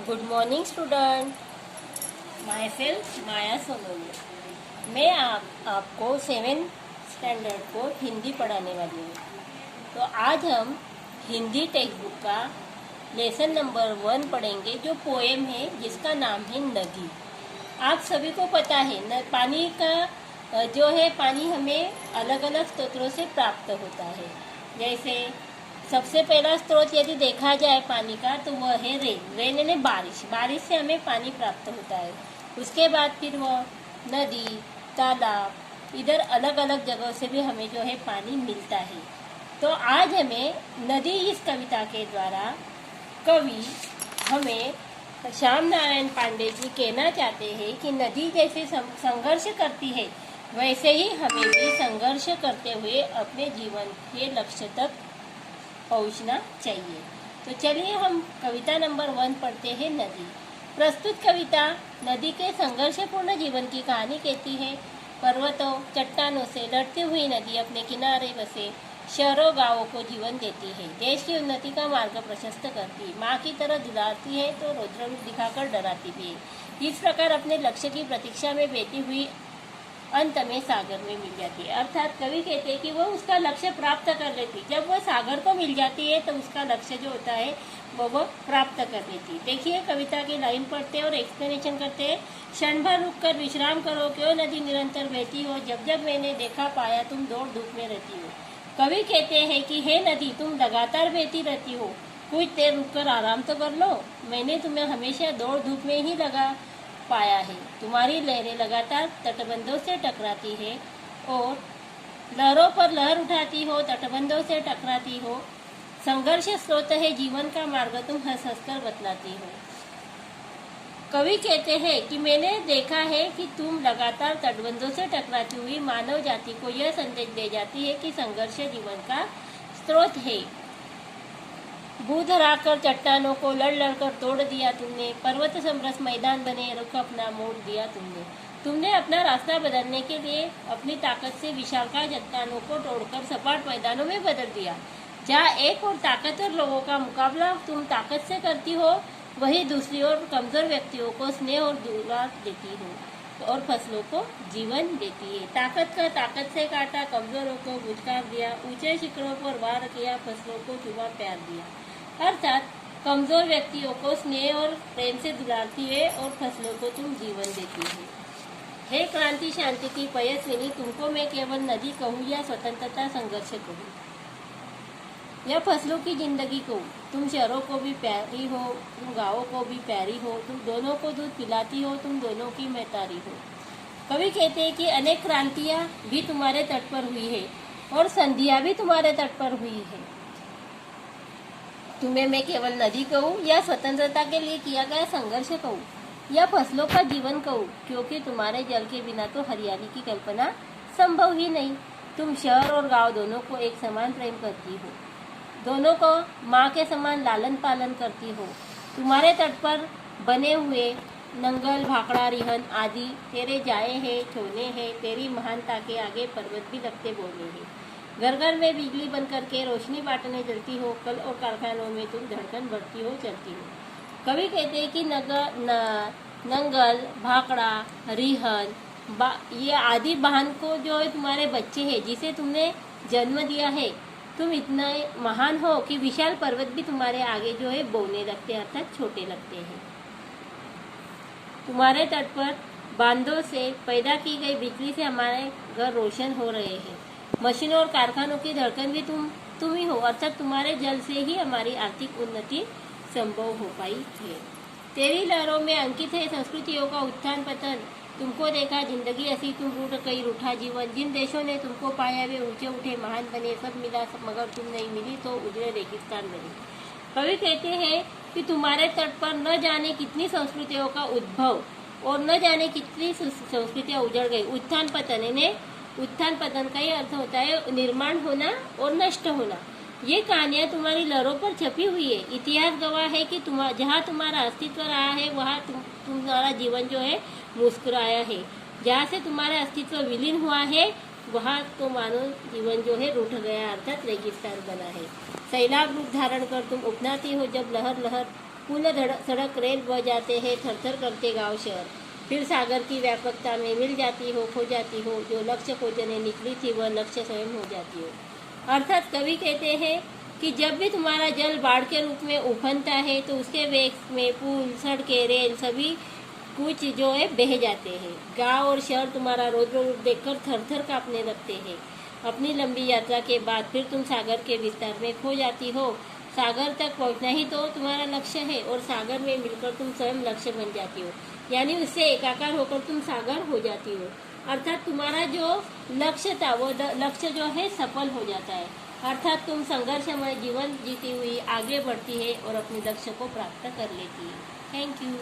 Good morning student. Myself Maya Sononi. मैं आपको 7th standard को हिंदी पढ़ाने वाली हूँ। तो आज हम हिंदी टेक्स्ट बुक का लेसन नंबर 1 पढ़ेंगे, जो पोएम है जिसका नाम है नदी। आप सभी को पता है पानी का जो है, पानी हमें अलग अलग स्रोतों से प्राप्त होता है। जैसे सबसे पहला स्रोत यदि देखा जाए पानी का, तो वह है रेन यानी बारिश से हमें पानी प्राप्त होता है। उसके बाद फिर वह नदी, तालाब, इधर अलग अलग जगहों से भी हमें जो है पानी मिलता है। तो आज हमें नदी इस कविता के द्वारा कवि हमें श्याम नारायण पांडे जी कहना चाहते हैं कि नदी जैसे संघर्ष करती है, वैसे ही हमें भी संघर्ष करते हुए अपने जीवन के लक्ष्य तक पहुंचना चाहिए। तो चलिए हम कविता नंबर 1 पढ़ते हैं, नदी। प्रस्तुत कविता नदी के संघर्षपूर्ण जीवन की कहानी कहती है। पर्वतों, चट्टानों से लड़ती हुई नदी अपने किनारे बसे शहरों, गांवों को जीवन देती है। देश की उन्नति का मार्ग प्रशस्त करती, माँ की तरह दुलारती है तो रौद्र रूप दिखाकर डराती भी है। इस प्रकार अपने लक्ष्य की प्रतीक्षा में बहती हुई अंत में सागर में मिल जाती है। अर्थात कवि कहते हैं कि वह उसका लक्ष्य प्राप्त कर लेती। जब वह सागर को मिल जाती है तो उसका लक्ष्य जो होता है वो प्राप्त कर लेती। देखिए कविता की लाइन पढ़ते और एक्सप्लेनेशन करते हैं। क्षण भर रुक कर विश्राम करो, क्यों नदी निरंतर बहती हो, जब जब मैंने देखा पाया तुम दौड़ धूप में रहती हो। कवि कहते हैं कि हे नदी, तुम लगातार बहती रहती हो, कुछ देर रुक कर आराम तो कर लो। मैंने तुम्हें हमेशा दौड़ धूप में ही लगा पाया है। तुम्हारी लहरें लगातार तटबंधों से टकराती है और लहरों पर लहर उठाती हो, तटबंधों से टकराती हो। संघर्ष स्रोत है जीवन का मार्ग, तुम हंस हंस कर बतलाती हो। कवि कहते हैं कि मैंने देखा है कि तुम लगातार तटबंधों से टकराती हुई मानव जाति को यह संदेश दे जाती है कि संघर्ष जीवन का स्रोत है। बूंद हराकर चट्टानों को लड़ लड़कर तोड़ दिया तुमने, पर्वत समरस मैदान बने रुख अपना मोड़ दिया तुमने अपना रास्ता बदलने के लिए अपनी ताकत से विशालकाय चट्टानों को तोड़कर सपाट मैदानों में बदल दिया। जहाँ एक और ताकतवर लोगों का मुकाबला तुम ताकत से करती हो, वही दूसरी ओर कमजोर व्यक्तियों को स्नेह और दुलार देती हो और फसलों को जीवन देती है। ताकत से काटा, कमजोरों को गुजकार दिया, ऊंचे शिखरों पर वार किया, फसलों को चुबा प्यार दिया। अर्थात कमजोर व्यक्तियों को स्नेह और प्रेम से दुलारती है और फसलों को तुम जीवन देती है। हे क्रांति शांति की पयस्विनी, तुमको मैं केवल नदी कहूँ या स्वतंत्रता संघर्ष कहूँ या फसलों की जिंदगी को, तुम शहरों को भी प्यारी हो, तुम गाँवों को भी प्यारी हो, तुम दोनों को दूध पिलाती हो, तुम दोनों की महतारी हो। कवि कहते हैं कि अनेक क्रांतियाँ भी तुम्हारे तट पर हुई है और संधियाँ भी तुम्हारे तट पर हुई है। तुम्हें मैं केवल नदी कहूँ या स्वतंत्रता के लिए किया गया संघर्ष कहूँ या फसलों का जीवन कहूँ, क्योंकि तुम्हारे जल के बिना तो हरियाली की कल्पना संभव ही नहीं। तुम शहर और गांव दोनों को एक समान प्रेम करती हो, दोनों को माँ के समान लालन पालन करती हो। तुम्हारे तट पर बने हुए नंगल, भाखड़ा, रिहन आदि तेरे जाए हैं, छोने हैं। तेरी महानता के आगे पर्वत भी लगते बोले हैं। घर घर में बिजली बन करके रोशनी बांटने जलती हो, कल और कारखानों में तुम धड़कन बढ़ती हो, चलती हो। कवि कहते हैं कि नंगल, भाखड़ा, रिहन ये आदि वाहन को जो है तुम्हारे बच्चे हैं, जिसे तुमने जन्म दिया है। तुम इतना महान हो कि विशाल पर्वत भी तुम्हारे आगे जो है बोलने लगते हैं, अर्थात छोटे लगते हैं। तुम्हारे तट पर बांधों से पैदा की गई बिजली से हमारे घर रोशन हो रहे हैं। मशीनों और कारखानों की धड़कन भी तुम ही हो, अर्थात तुम्हारे जल से ही हमारी आर्थिक उन्नति संभव हो पाई है। तेरी लहरों में अंकित है संस्कृतियों का उत्थान पतन। तुमको देखा जिंदगी ऐसी, तुम रूठ गई रूठा जीवन। जिन देशों ने तुमको पाया वे ऊंचे उठे महान बने, सब मिला मगर तुम नहीं मिली तो उजड़े रेगिस्तान बने। कवि कहते हैं कि तुम्हारे तट पर न जाने कितनी संस्कृतियों का उद्भव और न जाने कितनी संस्कृतियां उजड़ गई। उत्थान पतन का ही अर्थ होता है निर्माण होना और नष्ट होना। ये कहानियां तुम्हारी लहरों पर छपी हुई है। इतिहास गवाह है कि जहाँ तुम्हारा अस्तित्व रहा है वहाँ तुम्हारा जीवन जो है मुस्कुराया है। जहाँ से तुम्हारा अस्तित्व विलीन हुआ है वहाँ तो मानव जीवन जो है रूठ गया, अर्थात रेगिस्तान बना है। सैलाब रूप धारण कर तुम उपनाती हो, जब लहर लहर पुल सड़क रेल बह जाते हैं थरथर करते गांव शहर। फिर सागर की व्यापकता में मिल जाती हो, खो जाती हो, जो लक्ष्य खोजने निकली थी वह लक्ष्य स्वयं हो जाती हो। अर्थात कवि कहते हैं कि जब भी तुम्हारा जल बाढ़ के रूप में उफनता है तो उसके वेग में पुल, सड़कें, रेल सभी कुछ जो है बह जाते हैं। गांव और शहर तुम्हारा रौद्र रूप देखकर थरथर कांपने लगते हैं। अपनी लंबी यात्रा के बाद फिर तुम सागर के विस्तार में खो जाती हो। सागर तक पहुंचना ही तो तुम्हारा लक्ष्य है और सागर में मिलकर तुम स्वयं लक्ष्य बन जाती हो, यानी उससे एकाकार होकर तुम सागर हो जाती हो। अर्थात तुम्हारा जो लक्ष्य था वो लक्ष्य जो है सफल हो जाता है। अर्थात तुम संघर्षमय जीवन जीती हुई आगे बढ़ती है और अपने लक्ष्य को प्राप्त कर लेती है। Thank you.